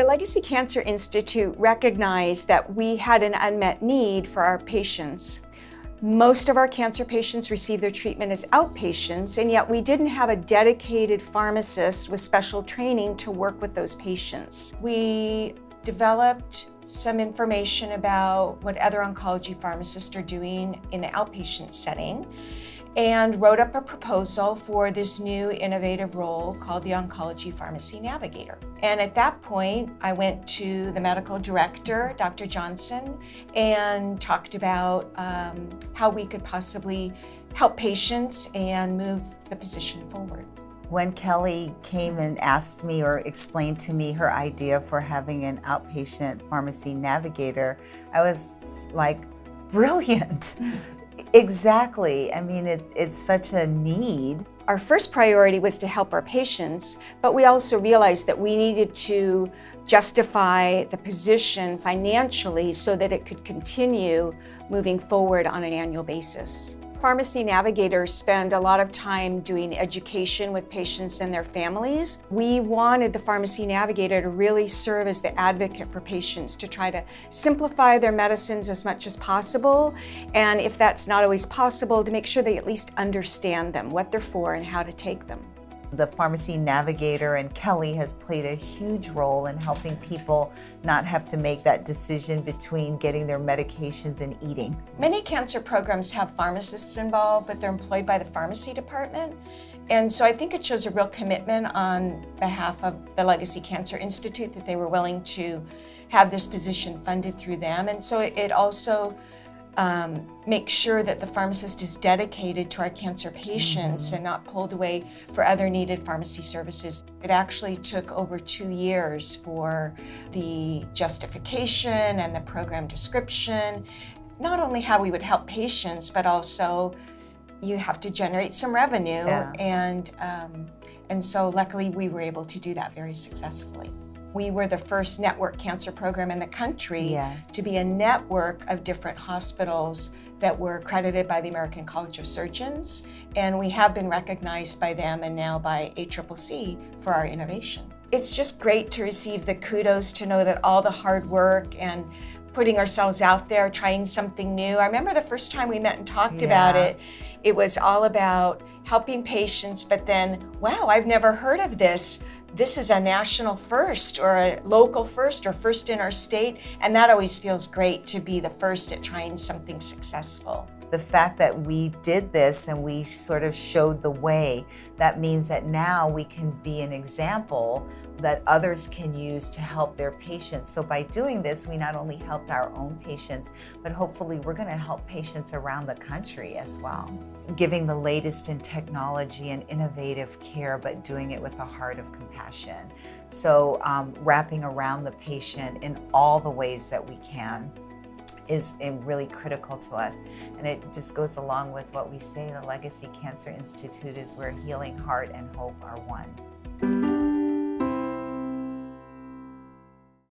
Legacy Cancer Institute recognized that we had an unmet need for our patients. Most of our cancer patients receive their treatment as outpatients, and yet we didn't have a dedicated pharmacist with special training to work with those patients. We developed some information about what other oncology pharmacists are doing in the outpatient setting and wrote up a proposal for this new innovative role called the Oncology Pharmacy Navigator. And at that point, I went to the medical director, Dr. Johnson, and talked about how we could possibly help patients and move the position forward. When Kelly came and asked me or explained to me her idea for having an outpatient pharmacy navigator, I was like, brilliant. Exactly. I mean, it's such a need. Our first priority was to help our patients, but we also realized that we needed to justify the position financially so that it could continue moving forward on an annual basis. Pharmacy navigators spend a lot of time doing education with patients and their families. We wanted the pharmacy navigator to really serve as the advocate for patients to try to simplify their medicines as much as possible. And if that's not always possible, to make sure they at least understand them, what they're for and how to take them. The pharmacy navigator and Kelly has played a huge role in helping people not have to make that decision between getting their medications and eating. Many cancer programs have pharmacists involved, but they're employed by the pharmacy department. And so I think it shows a real commitment on behalf of the Legacy Cancer Institute that they were willing to have this position funded through them. And so it also make sure that the pharmacist is dedicated to our cancer patients and not pulled away for other needed pharmacy services. It actually took over 2 years for the justification and the program description, not only how we would help patients, but also you have to generate some revenue. Yeah. And so luckily we were able to do that very successfully. We were the first network cancer program in the country to be a network of different hospitals that were accredited by the American College of Surgeons, and we have been recognized by them and now by ACCC for our innovation. It's just great to receive the kudos to know that all the hard work and putting ourselves out there, trying something new. I remember the first time we met and talked about it, it was all about helping patients, but then, wow, I've never heard of this. This is a national first or a local first or first in our state, and that always feels great to be the first at trying something successful. The fact that we did this and we sort of showed the way, that means that now we can be an example that others can use to help their patients. So by doing this, we not only helped our own patients, but hopefully we're going to help patients around the country as well. Giving the latest in technology and innovative care, but doing it with a heart of compassion. So wrapping around the patient in all the ways that we can is really critical to us. And it just goes along with what we say, the Legacy Cancer Institute is where healing, heart, and hope are one.